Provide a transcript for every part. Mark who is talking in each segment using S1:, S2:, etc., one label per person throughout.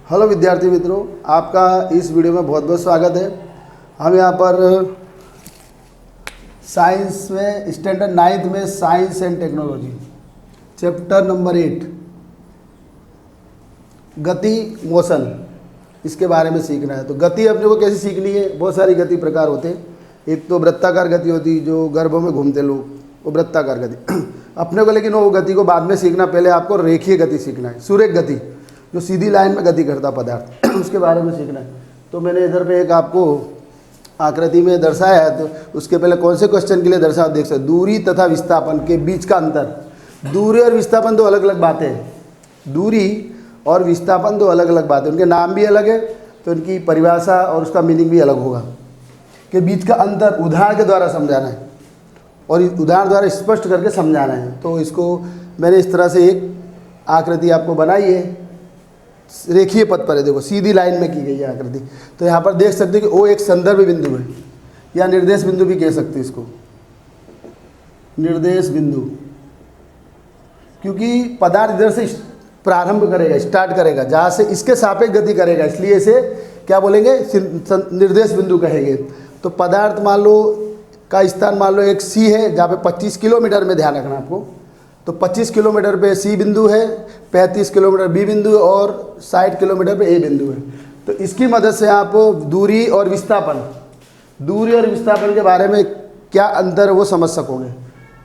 S1: Hello विद्यार्थी मित्रों, आपका इस वीडियो में बहुत बहुत स्वागत है। हम यहाँ पर साइंस में स्टैंडर्ड 9th में science and technology chapter number 8 गति मोशन इसके बारे में सीखना है। तो गति अपने को कैसे सीखनी है? बहुत सारी गति प्रकार होते हैं। एक तो वृत्ताकार गति होती है, जो गर्भों में घूमते लोग, वो वृत्ताकार गति अपने को, लेकिन वो गति को बाद में सीखना। पहले आपको रेखीय गति सीखना है, सुरेख गति, जो सीधी लाइन में गति करता पदार्थ उसके बारे में सीखना है। तो मैंने इधर पे एक आपको आकृति में दर्शाया है, तो उसके पहले कौन से क्वेश्चन के लिए दर्शा देख सकते। दूरी तथा विस्थापन के बीच का अंतर। दूरी और विस्थापन दो अलग अलग बातें हैं। दूरी और विस्थापन दो अलग अलग बातें, उनके नाम भी अलग है, तो उनकी परिभाषा और उसका मीनिंग भी अलग होगा। के बीच का अंतर उदाहरण के द्वारा समझाना है और उदाहरण द्वारा स्पष्ट करके समझाना है। तो इसको मैंने इस तरह से एक आकृति आपको बनाई है, रेखीय पथ पर है। देखो सीधी लाइन में की गई है आकृति। तो यहाँ पर देख सकते हैं कि वो एक संदर्भ बिंदु है या निर्देश बिंदु भी कह सकते हैं इसको, निर्देश बिंदु, क्योंकि पदार्थ इधर से प्रारंभ करेगा, स्टार्ट करेगा, जहाँ से इसके सापेक्ष गति करेगा, इसलिए इसे क्या बोलेंगे? निर्देश बिंदु कहेंगे। तो पदार्थ मान लो का स्थान मान लो एक सी है, जहाँ पे 25 किलोमीटर में, ध्यान रखना आपको। तो 25 किलोमीटर पे सी बिंदु है, 35 किलोमीटर बी बिंदु है और 60 किलोमीटर पे ए बिंदु है। तो इसकी मदद से आप दूरी और विस्थापन के बारे में क्या अंतर है वो समझ सकोगे।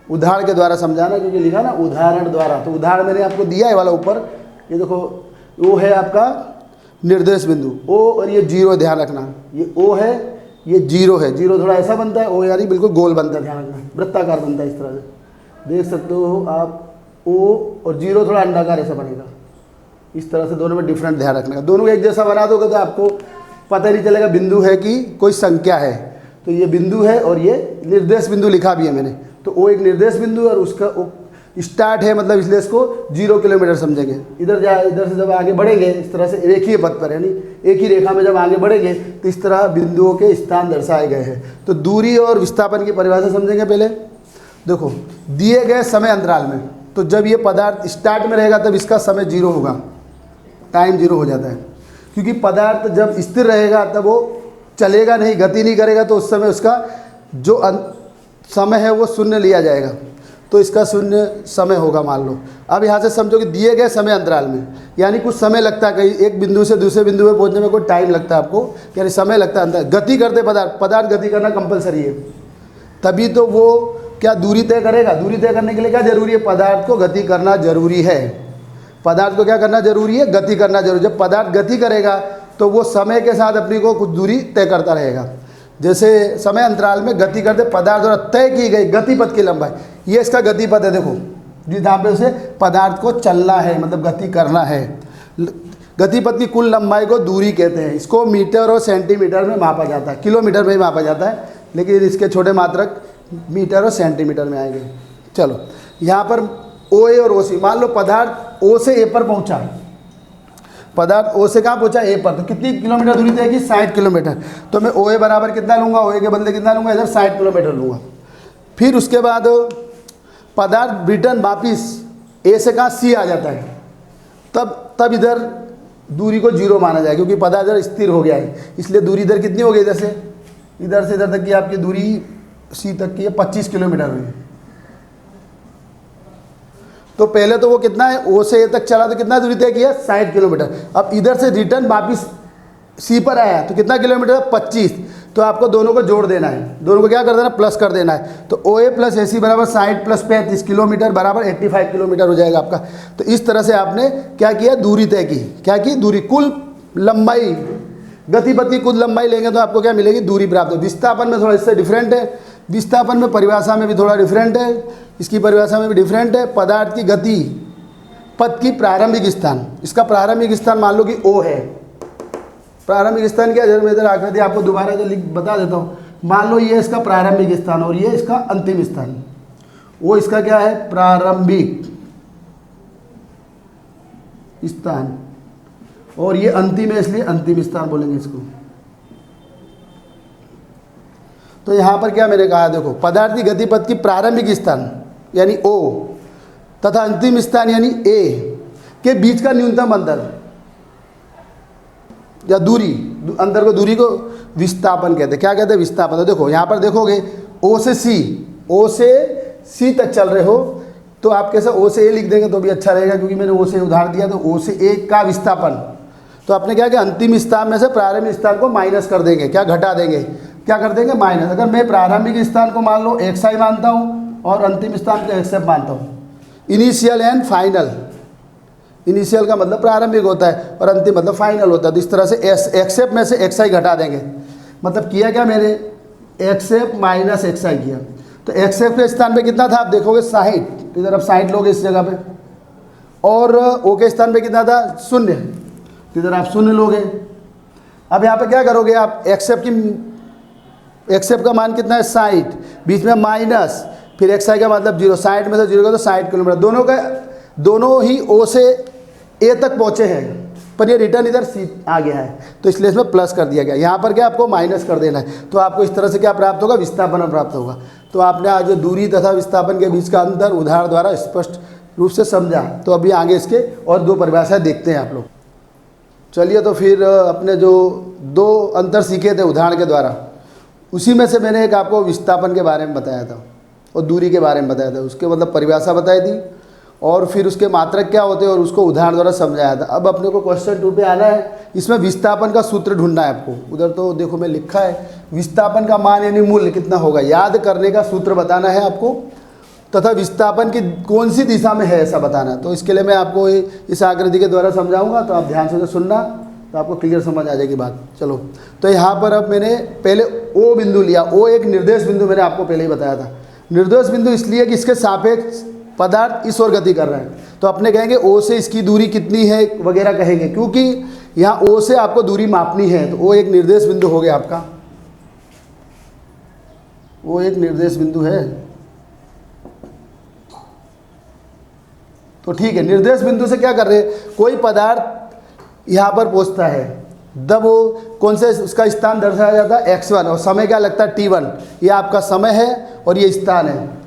S1: उदाहरण के द्वारा समझाना, क्योंकि लिखा ना उदाहरण द्वारा। तो उदाहरण मैंने आपको दिया है वाला ऊपर, ये देखो, वो है आपका निर्देश बिंदु ओ, और ये जीरो, ध्यान रखना। ये ओ है, ये जीरो है। जीरो थोड़ा ऐसा बनता है, ओ यानी बिल्कुल गोल बनता है, ध्यान रखना, वृत्ताकार बनता है इस तरह से, देख सकते हो आप। ओ और जीरो थोड़ा अंडाकार ऐसा बनेगा, इस तरह से। दोनों में डिफरेंट ध्यान रखने का। दोनों को एक जैसा बना दोगे तो आपको पता नहीं चलेगा बिंदु है कि कोई संख्या है। तो ये बिंदु है और ये निर्देश बिंदु लिखा भी है मैंने। तो वो एक निर्देश बिंदु और उसका स्टार्ट है, मतलब इसलिए इसको 0 किलोमीटर समझेंगे। इधर से जब आगे बढ़ेंगे इस तरह से रेखीय पथ पर, यानी एक ही रेखा में जब आगे बढ़ेंगे तो इस तरह बिंदुओं के स्थान दर्शाए गए हैं। तो दूरी और विस्थापन की परिभाषा समझेंगे पहले। देखो, दिए गए समय अंतराल में, तो जब ये पदार्थ स्टार्ट में रहेगा तब इसका समय 0 होगा, टाइम 0 हो जाता है। क्योंकि पदार्थ जब स्थिर रहेगा तब वो चलेगा नहीं, गति नहीं करेगा, तो उस समय उसका जो समय है वो शून्य लिया जाएगा। तो इसका शून्य समय होगा मान लो। अब यहाँ से समझो कि दिए गए समय अंतराल में, यानी कुछ समय लगता है, कहीं एक बिंदु से दूसरे बिंदु में पहुँचने में कोई टाइम लगता है आपको, यानी समय लगता है अंतर। गति करते पदार्थ गति करना कंपलसरी है, तभी तो वो क्या दूरी तय करेगा। दूरी तय करने के लिए क्या जरूरी है? पदार्थ को गति करना जरूरी है। पदार्थ को क्या करना जरूरी है? गति करना जरूरी। जब पदार्थ गति करेगा तो वो समय के साथ अपनी को कुछ दूरी तय करता रहेगा। जैसे समय अंतराल में गति करते पदार्थ द्वारा तय की गई गतिपथ की लंबाई, ये इसका गतिपथ है। देखो, जहाँ पे उसे पदार्थ को चलना है, मतलब गति करना है। गतिपथ की कुल लंबाई को दूरी कहते हैं। इसको मीटर और सेंटीमीटर में मापा जाता है, किलोमीटर में ही मापा जाता है, लेकिन इसके छोटे मात्रक मीटर और सेंटीमीटर में आएंगे। चलो, यहाँ पर ओ ए और ओ सी, मान लो पदार्थ ओ से ए पर पहुँचा, पदार्थ ओ से कहाँ पहुँचा? ए पर। तो कितनी किलोमीटर दूरी तय की? 60 किलोमीटर। तो मैं ओ ए बराबर कितना लूँगा? ओ ए के बदले कितना लूँगा? इधर 60 किलोमीटर लूँगा। फिर उसके बाद पदार्थ रिटर्न वापिस ए से कहाँ? सी आ जाता है, तब इधर दूरी को 0 माना जाए, क्योंकि पदार्थ इधर स्थिर हो गया है। इसलिए दूरी इधर कितनी हो गई? इधर से इधर तक की आपकी दूरी सी तक की है 25 किलोमीटर हुई। तो पहले तो वो कितना है? ओ से ए तक चला तो कितना दूरी तय किया? 60 किलोमीटर। अब इधर से रिटर्न वापिस सी पर आया तो कितना किलोमीटर? 25। तो आपको दोनों को जोड़ देना है, दोनों को क्या कर देना? प्लस कर देना है। तो ओ ए प्लस ए सी बराबर 60 प्लस 35 किलोमीटर बराबर 85 किलोमीटर हो जाएगा आपका। तो इस तरह से आपने क्या किया? दूरी तय की। क्या की? दूरी, कुल लंबाई, गतिपथ की कुल लंबाई लेंगे तो आपको क्या मिलेगी? दूरी प्राप्त हो। विस्थापन में थोड़ा इससे डिफरेंट है, विस्थापन में परिभाषा में भी थोड़ा डिफरेंट है, इसकी परिभाषा में भी डिफरेंट है। पदार्थ की गति पथ की प्रारंभिक स्थान, इसका प्रारंभिक स्थान मान लो कि ओ है। प्रारंभिक स्थान क्या? मैं इधर आकृति आपको दोबारा जो लिख बता देता हूँ। मान लो ये इसका प्रारंभिक स्थान और ये इसका अंतिम स्थान। वो इसका क्या है? प्रारंभिक स्थान, और ये अंतिम है इसलिए अंतिम स्थान बोलेंगे इसको। तो यहाँ पर क्या मैंने कहा? देखो, पदार्थ की गतिपथ की प्रारंभिक स्थान यानी ओ तथा अंतिम स्थान यानी ए के बीच का न्यूनतम अंतर या दूरी, अंदर को दूरी को विस्थापन कहते हैं। क्या कहते हैं? विस्थापन। तो देखो यहाँ पर देखोगे ओ से सी तक चल रहे हो तो आप कैसे ओ से ए लिख देंगे तो भी अच्छा रहेगा, क्योंकि मैंने ओ से उदाहरण दिया। तो ओ से ए का विस्थापन, तो आपने क्या किया, अंतिम स्थान में से प्रारंभिक स्थान को माइनस कर देंगे, क्या घटा देंगे, क्या कर देंगे, माइनस। अगर मैं प्रारंभिक स्थान को मान लो xi मानता हूँ और अंतिम स्थान को xf मानता हूँ, इनिशियल एंड फाइनल, इनिशियल का मतलब प्रारंभिक होता है और अंतिम मतलब फाइनल होता है। तो इस तरह से एक्सेप में से xi घटा देंगे, मतलब किया क्या मैंने, एक्सेप माइनस xi किया। तो एक्सेप के स्थान पे कितना था आप देखोगे 60, तो इधर आप 60 लोगे इस जगह पे, और ओ के स्थान पे कितना था 0, तो इधर आप 0 लोगे। अब यहाँ पे क्या करोगे आप, एक्सेप का मान कितना है 60, बीच में माइनस, फिर xi का मतलब 0, 60 में से 0 का तो 60 किलोमीटर, दोनों ही ओ से ए तक पहुँचे हैं, पर ये रिटर्न इधर सी आ गया है, तो इसलिए इसमें प्लस कर दिया गया। यहाँ पर क्या आपको माइनस कर देना है, तो आपको इस तरह से क्या प्राप्त होगा, विस्थापन प्राप्त होगा। तो आपने आज जो दूरी तथा विस्थापन के बीच का अंतर उदाहरण द्वारा स्पष्ट रूप से समझा। तो अभी आगे इसके और 2 परिभाषाएं देखते हैं आप लोग। चलिए, तो फिर अपने जो 2 अंतर सीखे थे उदाहरण के द्वारा, उसी में से मैंने एक आपको विस्थापन के बारे में बताया था और दूरी के बारे में बताया था, उसके मतलब परिभाषा बताई थी, और फिर उसके मात्रक क्या होते हैं और उसको उदाहरण द्वारा समझाया था। अब अपने को क्वेश्चन 2 पे आना है, इसमें विस्थापन का सूत्र ढूंढना है आपको। उधर तो देखो मैं लिखा है विस्थापन का मान यानी मूल्य कितना होगा, याद करने का सूत्र बताना है आपको, तथा विस्थापन की कौन सी दिशा में है ऐसा बताना है। तो इसके लिए मैं आपको इस आकृति के द्वारा समझाऊंगा, तो आप ध्यान से सुनना, तो आपको क्लियर समझ आ जाएगी बात। चलो, तो यहाँ पर अब मैंने पहले ओ बिंदु लिया, ओ एक निर्देश बिंदु मैंने आपको पहले ही बताया था। निर्देश बिंदु इसलिए कि इसके सापेक्ष पदार्थ इस ओर गति कर रहे हैं, तो अपने कहेंगे ओ से इसकी दूरी कितनी है वगैरह कहेंगे, क्योंकि यहाँ ओ से आपको दूरी मापनी है। तो ओ एक निर्देश बिंदु हो गया आपका, वो एक निर्देश बिंदु है। तो ठीक है, निर्देश बिंदु से क्या कर रहे हैं, कोई पदार्थ यहाँ पर पहुँचता है, जब वो कौन से उसका स्थान दर्शाया जाता है x1, और समय क्या लगता है t1, ये आपका समय है और ये स्थान है।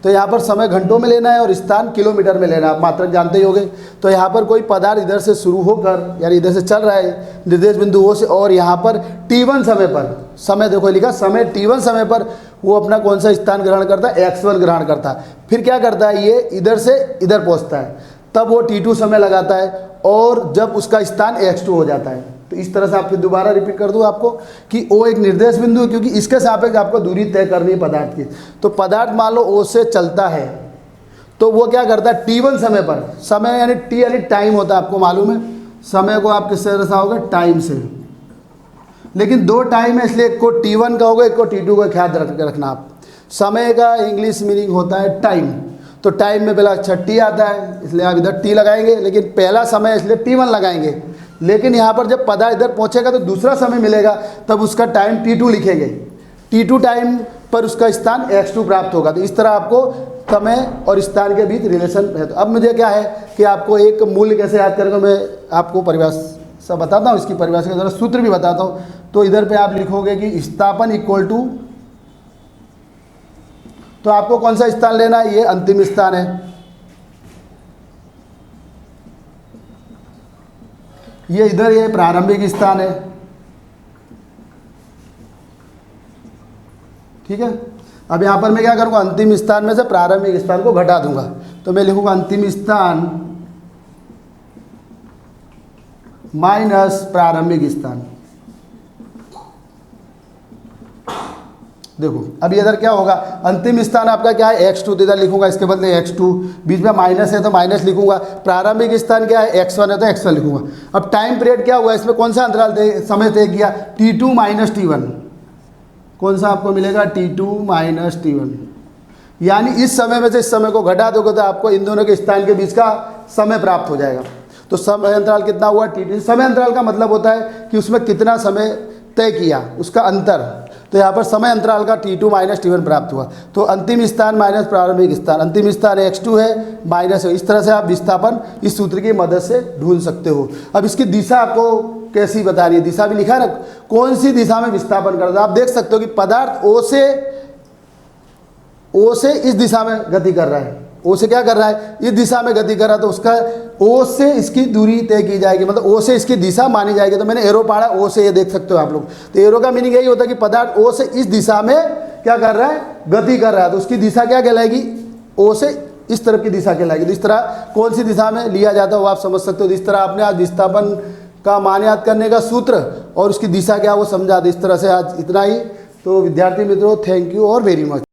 S1: तो यहाँ पर समय घंटों में लेना है और स्थान किलोमीटर में लेना है, आप मात्रक जानते ही होंगे। तो यहाँ पर कोई पदार्थ इधर से शुरू होकर यानी इधर से चल रहा है निर्देश बिंदु ओ से, और यहाँ पर t1 समय पर, समय देखो लिखा, समय t1 समय पर वो अपना कौन सा स्थान ग्रहण करता है, x1 ग्रहण करता है। फिर क्या करता है, ये इधर से इधर पहुँचता है, तब वो t2 समय लगाता है, और जब उसका स्थान x2 हो जाता है। तो इस तरह से आप फिर दोबारा रिपीट कर दूं आपको कि ओ एक निर्देश बिंदु है, क्योंकि इसके सापेक्ष आपको दूरी तय करनी है पदार्थ की। तो पदार्थ मान लो ओ से चलता है, तो वो क्या करता है t1 समय पर, समय यानी t यानी टाइम होता है, आपको मालूम है समय को आप किससे दर्शाओगे, टाइम से। लेकिन 2 टाइम है, इसलिए एक को t1 कहोगे, एक को t2 का ख्याल रखना आप। समय का इंग्लिश मीनिंग होता है टाइम, तो टाइम में पहला अक्षर t आता है, इसलिए आप इधर t लगाएंगे, लेकिन पहला समय इसलिए t1 लगाएंगे। लेकिन यहाँ पर जब पदार्थ इधर पहुँचेगा तो दूसरा समय मिलेगा, तब उसका टाइम t2 लिखेंगे, t2 टाइम पर उसका स्थान x2 प्राप्त होगा। तो इस तरह आपको समय और स्थान के बीच रिलेशन है। तो अब मुझे क्या है कि आपको एक मूल्य कैसे याद करेंगे, मैं आपको परिभाषा बताता हूँ, इसकी परिभाषा के द्वारा सूत्र भी बताता हूँ। तो इधर पे आप लिखोगे कि स्थापन इक्वल टू, तो आपको कौन सा स्थान लेना है, ये अंतिम स्थान है, ये इधर ये प्रारंभिक स्थान है, ठीक है। अब यहाँ पर मैं क्या करूँगा, अंतिम स्थान में से प्रारंभिक स्थान को घटा दूंगा, तो मैं लिखूंगा अंतिम स्थान माइनस प्रारंभिक स्थान। देखो अब इधर क्या होगा, अंतिम स्थान आपका क्या है x2, तो इधर लिखूंगा इसके बदले x2, बीच में माइनस है तो माइनस लिखूंगा, प्रारंभिक स्थान क्या है x1 है तो x1 लिखूंगा। अब टाइम पीरियड क्या हुआ, इसमें कौन सा अंतराल समय तय किया, t2 माइनस t1, कौन सा आपको मिलेगा, t2 माइनस t1, यानी इस समय में से इस समय को घटा दोगे तो आपको इन दोनों के स्थान के बीच का समय प्राप्त हो जाएगा। तो समय अंतराल कितना हुआ, t2। समय अंतराल का मतलब होता है कि उसमें कितना समय तय किया, उसका अंतर। तो यहाँ पर समय अंतराल का t2 माइनस t1 प्राप्त हुआ। तो अंतिम स्थान माइनस प्रारंभिक स्थान, अंतिम स्थान x2 है माइनस है। इस तरह से आप विस्थापन इस सूत्र की मदद से ढूंढ सकते हो। अब इसकी दिशा आपको कैसी बता रही है, दिशा भी लिखा है ना, कौन सी दिशा में विस्थापन करता है। आप देख सकते हो कि पदार्थ ओ से इस दिशा में गति कर रहा है, ओ से क्या कर रहा है, इस दिशा में गति कर रहा है, तो उसका ओ से इसकी दूरी तय की जाएगी, मतलब ओ से इसकी दिशा मानी जाएगी। तो मैंने एरो पढ़ा ओ से, ये देख सकते हो आप लोग। तो एरो का मीनिंग यही होता है कि पदार्थ ओ से इस दिशा में क्या कर रहा है, गति कर रहा है, तो उसकी दिशा क्या कहलाएगी, ओ से इस तरफ की दिशा कहलाएगी। तो इस तरह कौन सी दिशा में लिया जाता है वो आप समझ सकते हो। तो इस तरह आपने आज विस्थापन का मान याद करने का सूत्र और उसकी दिशा क्या वो समझा। तो इस तरह से आज इतना ही। तो विद्यार्थी मित्रों, थैंक यू और वेरी मच।